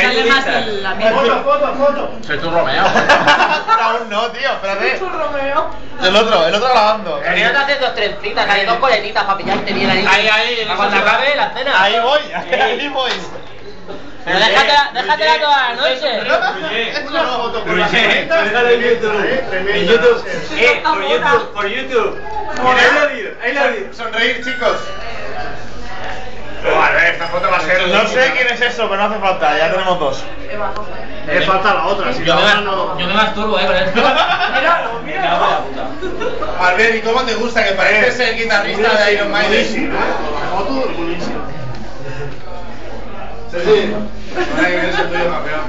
sale más la mierda. Foto. Soy tu Romeo. Aún no, tío, espérate. Tu Romeo. El otro grabando. Quería te haces 2 trencitas, hay 2 coletitas para pillarte bien ahí. Ahí, Para cuando acabe la cena. Ahí voy. Pero déjatela toda la noche. Una foto con la Déjalo en YouTube. En YouTube. Por YouTube. Ahí la vi. Sonreír, chicos. Vale, esta foto va a ser. No sé quién es eso, pero no hace falta, ya tenemos 2. Falta la otra, si Yo no, no. me masturbo, con esto. Míralo. Albert, ¿y cómo te gusta? Que pareces el guitarrista de Iron Maiden. Buenísimo, la foto buenísima. Sí. Ahora que eres el tuyo campeón.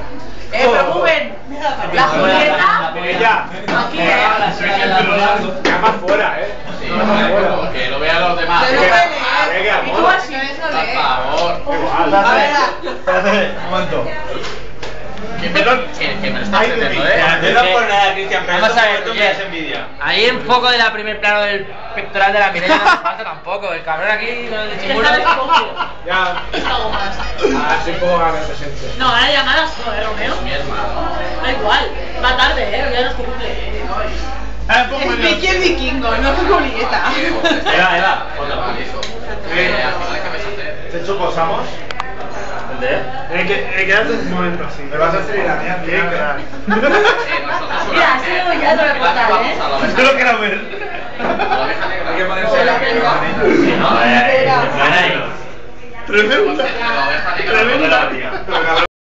Pero Rubén, la Julieta. Ya. Aquí, Ya más fuera, Sí, que lo vean los demás. Y tú así. Por favor. Espérate, un momento. Que me lo está entendiendo, No por nada, Cristian, pero Vamos a ver, tú me oye. das envidia. Ahí en foco de la primer plano del pectoral de la Mireia no hace falta tampoco. El cabrón aquí no es Está descogido. Ya. Algo más. Soy poco ganas presente. No, ahora llamadas, joder, Romeo. Mi hermano. Da igual. Va tarde, ya no es tu cumple. Es Vicky el vikingo, no es Julieta. Eva, ¿Te chuposamos? Quédate un momento así. Me vas a hacer ir a mí, tío, crack. Mira, ha sido ya lo voy a contar, Yo lo quiero ver. Hay que ponerse la Tremenda. Tremenda.